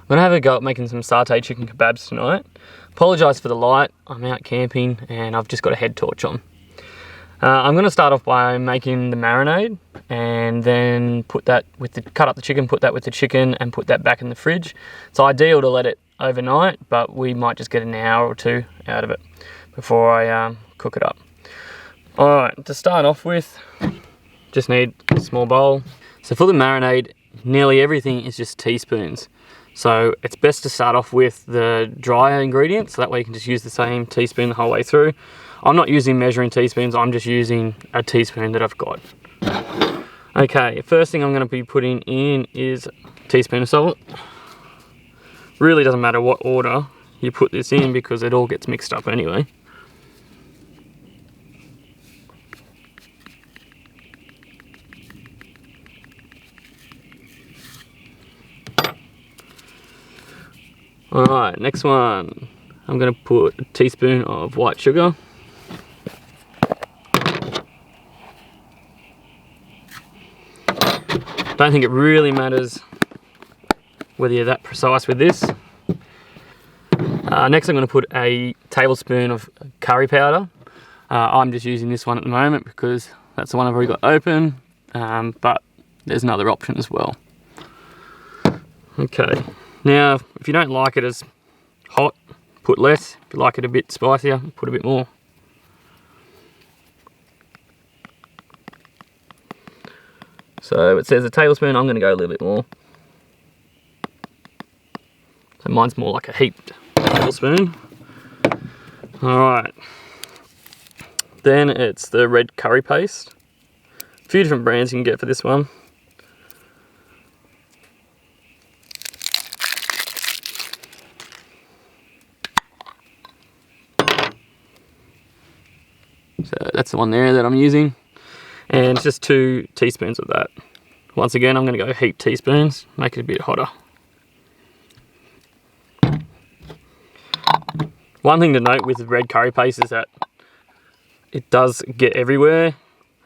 I'm gonna have a go at making some satay chicken kebabs tonight. Apologise for the light, I'm out camping and I've just got a head torch on. I'm gonna start off by making the marinade and then cut up the chicken, put that with the chicken and put that back in the fridge. It's ideal to let it overnight, but we might just get an hour or two out of it before I cook it up. Alright, to start off with, just need a small bowl. So for the marinade, nearly everything is just teaspoons. So it's best to start off with the drier ingredients, so that way you can just use the same teaspoon the whole way through. I'm not using measuring teaspoons, I'm just using a teaspoon that I've got. Okay, first thing I'm going to be putting in is a teaspoon of salt. Really doesn't matter what order you put this in because it all gets mixed up anyway. Alright, next one. I'm going to put a teaspoon of white sugar. Don't think it really matters whether you're that precise with this. Next I'm going to put a tablespoon of curry powder. I'm just using this one at the moment because that's the one I've already got open, but there's another option as well. Okay, now if you don't like it as hot, put less. If you like it a bit spicier, put a bit more. So it says a tablespoon, I'm going to go a little bit more. So mine's more like a heaped tablespoon. Alright. Then it's the red curry paste. A few different brands you can get for this one. So that's the one there that I'm using. And it's just 2 teaspoons of that. Once again, I'm going to go heaped teaspoons, make it a bit hotter. One thing to note with red curry paste is that it does get everywhere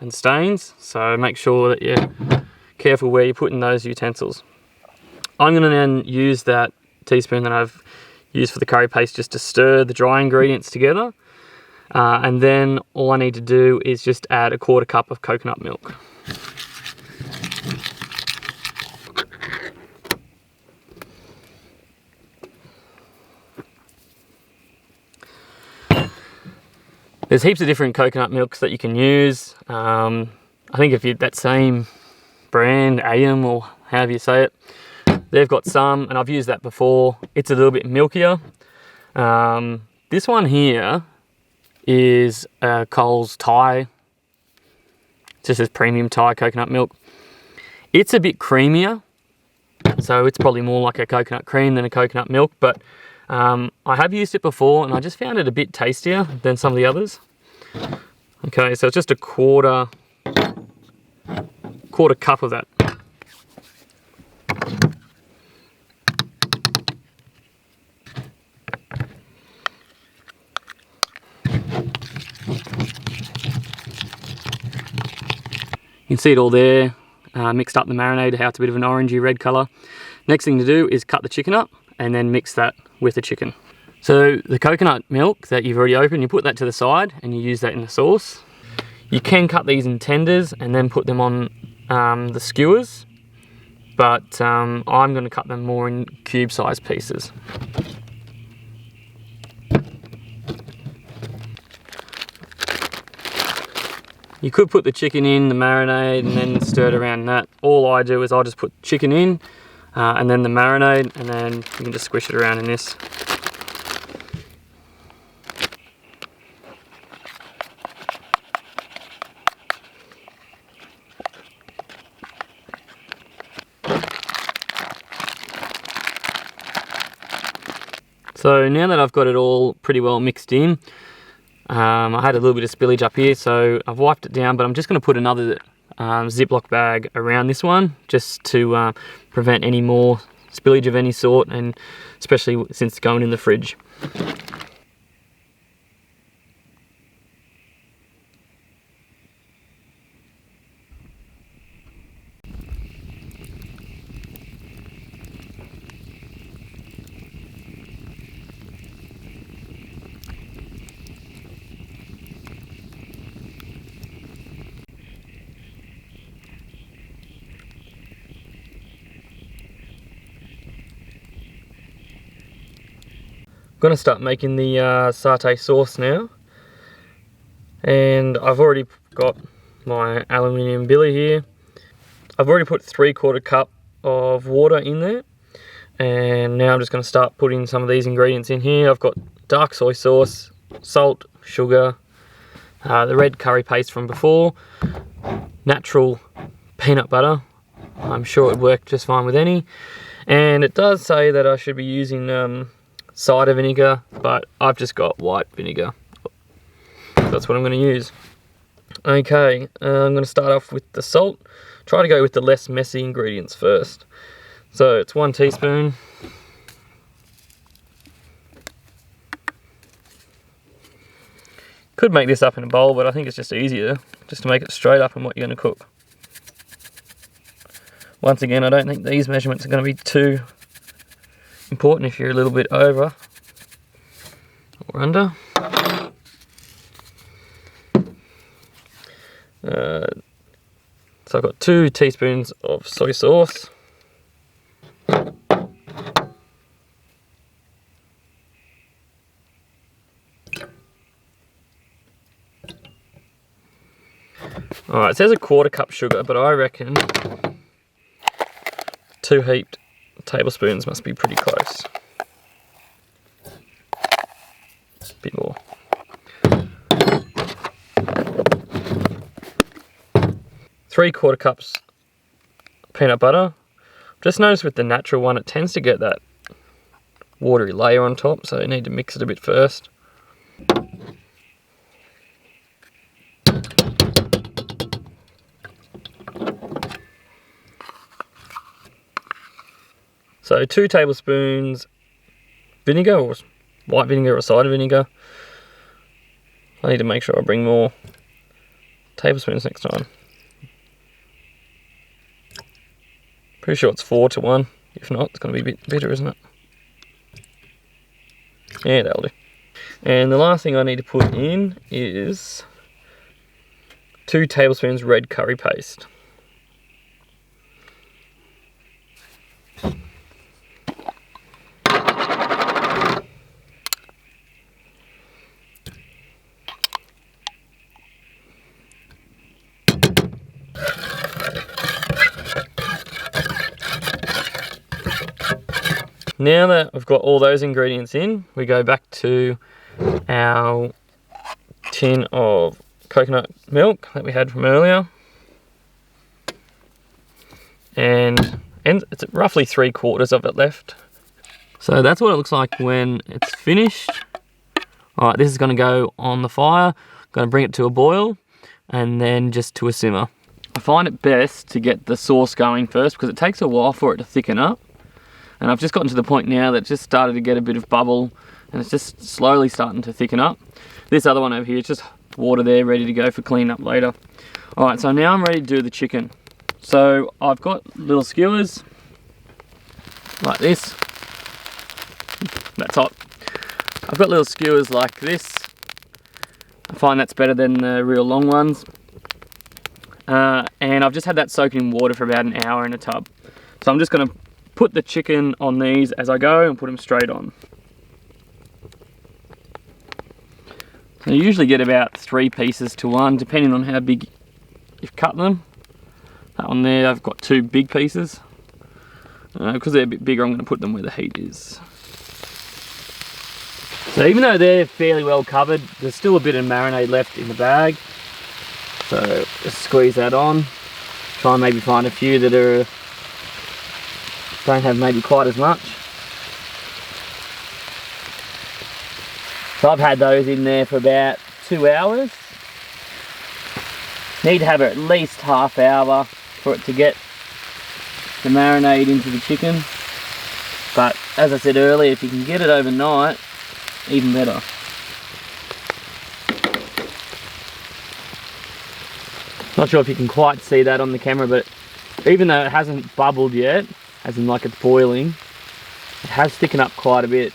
and stains, so make sure that you're careful where you're putting those utensils. I'm going to then use that teaspoon that I've used for the curry paste just to stir the dry ingredients together. And then all I need to do is just add a 1/4 cup of coconut milk. There's heaps of different coconut milks that you can use. I think if you that same brand, AM or however you say it, they've got some, and I've used that before. It's a little bit milkier. This one here is Coles Thai. It just says premium Thai coconut milk. It's a bit creamier, so it's probably more like a coconut cream than a coconut milk, but I have used it before and I just found it a bit tastier than some of the others. Okay, so it's just a quarter cup of that. You can see it all there, mixed up the marinade, how it's a bit of an orangey red colour. Next thing to do is cut the chicken up and then mix that with the chicken. So the coconut milk that you've already opened, you put that to the side and you use that in the sauce. You can cut these in tenders and then put them on the skewers, but I'm going to cut them more in cube-sized pieces. You could put the chicken in the marinade and then stir it around that. All I do is I'll just put chicken in and then the marinade, and then you can just squish it around in this. So now that I've got it all pretty well mixed in, I had a little bit of spillage up here, so I've wiped it down, but I'm just going to put another Ziploc bag around this one just to prevent any more spillage of any sort, and especially since it's going in the fridge. going to start making the satay sauce now. And I've already got my aluminium billy here. I've already put 3/4 cup of water in there. And now I'm just going to start putting some of these ingredients in here. I've got dark soy sauce, salt, sugar, the red curry paste from before, natural peanut butter. I'm sure it would work just fine with any. And it does say that I should be using cider vinegar, but I've just got white vinegar. That's what I'm going to use. Okay, I'm going to start off with the salt. Try to go with the less messy ingredients first. So it's 1 teaspoon. Could make this up in a bowl, but I think it's just easier just to make it straight up in what you're going to cook. Once again, I don't think these measurements are going to be too important if you're a little bit over or under. So I've got 2 teaspoons of soy sauce. Alright, it says 1/4 cup sugar, but I reckon 2 heaped tablespoons must be pretty close. A bit more. 3/4 cups peanut butter. Just notice with the natural one, it tends to get that watery layer on top, so you need to mix it a bit first. So 2 tablespoons vinegar, or white vinegar or cider vinegar. I need to make sure I bring more tablespoons next time. Pretty sure it's 4:1. If not, it's going to be a bit bitter, isn't it? Yeah, that'll do. And the last thing I need to put in is 2 tablespoons red curry paste. Now that we've got all those ingredients in, we go back to our tin of coconut milk that we had from earlier. And it's roughly 3/4 of it left. So that's what it looks like when it's finished. Alright, this is going to go on the fire. Going to bring it to a boil and then just to a simmer. I find it best to get the sauce going first because it takes a while for it to thicken up. And I've just gotten to the point now that it's just started to get a bit of bubble and it's just slowly starting to thicken up. This other one over here, it's just water there ready to go for clean up later. Alright, so now I'm ready to do the chicken. So I've got little skewers like this. That's hot. I've got little skewers like this. I find that's better than the real long ones. And I've just had that soaked in water for about an hour in a tub. So I'm just going to put the chicken on these as I go and put them straight on. So you usually get about 3 pieces to 1, depending on how big you've cut them. That one there, I've got 2 big pieces. Because they're a bit bigger, I'm going to put them where the heat is. So even though they're fairly well covered, there's still a bit of marinade left in the bag. So just squeeze that on. Try and maybe find a few that don't have maybe quite as much. So I've had those in there for about 2 hours. Need to have it at least half hour for it to get the marinade into the chicken. But as I said earlier, if you can get it overnight, even better. Not sure if you can quite see that on the camera, but even though it hasn't bubbled yet, as in like it's boiling, it has thickened up quite a bit.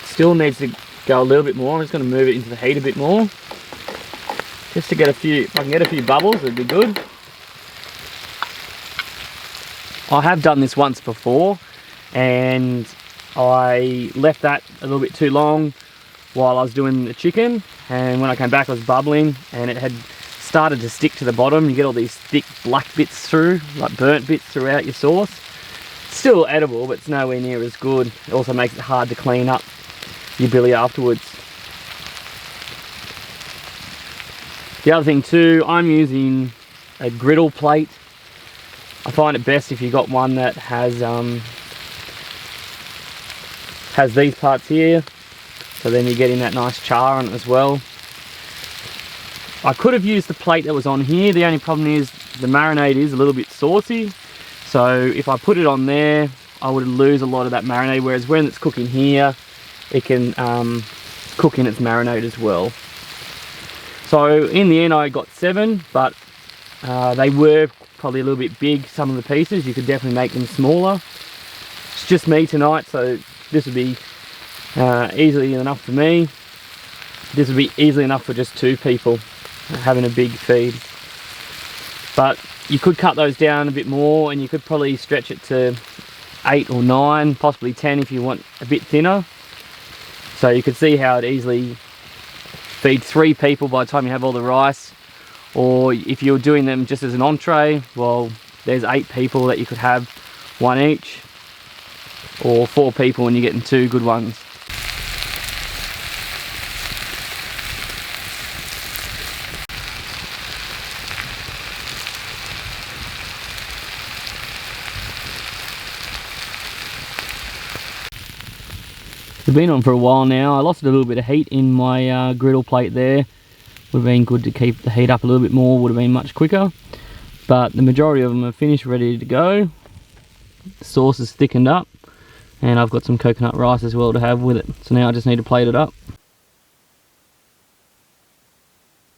Still needs to go a little bit more. I'm just going to move it into the heat a bit more. Just to get a few, if I can get a few bubbles, it'd be good. I have done this once before, and I left that a little bit too long while I was doing the chicken, and when I came back it was bubbling and it had started to stick to the bottom. You get all these thick black bits through, like burnt bits throughout your sauce. Still edible, but it's nowhere near as good. It also makes it hard to clean up your billy afterwards. The other thing too, I'm using a griddle plate. I find it best if you've got one that has these parts here, so then you're getting that nice char on it as well. I could have used the plate that was on here. The only problem is the marinade is a little bit saucy, so if I put it on there I would lose a lot of that marinade, whereas when it's cooking here it can cook in its marinade as well. So in the end I got 7, but they were probably a little bit big, some of the pieces. You could definitely make them smaller. It's just me tonight, so this would be easily enough for me. This would be easily enough for just 2 people having a big feed. But you could cut those down a bit more, and you could probably stretch it to 8 or 9, possibly 10 if you want a bit thinner. So you could see how it easily feed 3 people by the time you have all the rice. Or if you're doing them just as an entree, well, there's 8 people that you could have, 1 each. Or 4 people and you're getting 2 good ones. It's been on for a while now. I lost a little bit of heat in my griddle plate there. Would have been good to keep the heat up a little bit more, would have been much quicker. But the majority of them are finished, ready to go. The sauce is thickened up, and I've got some coconut rice as well to have with it. So now I just need to plate it up.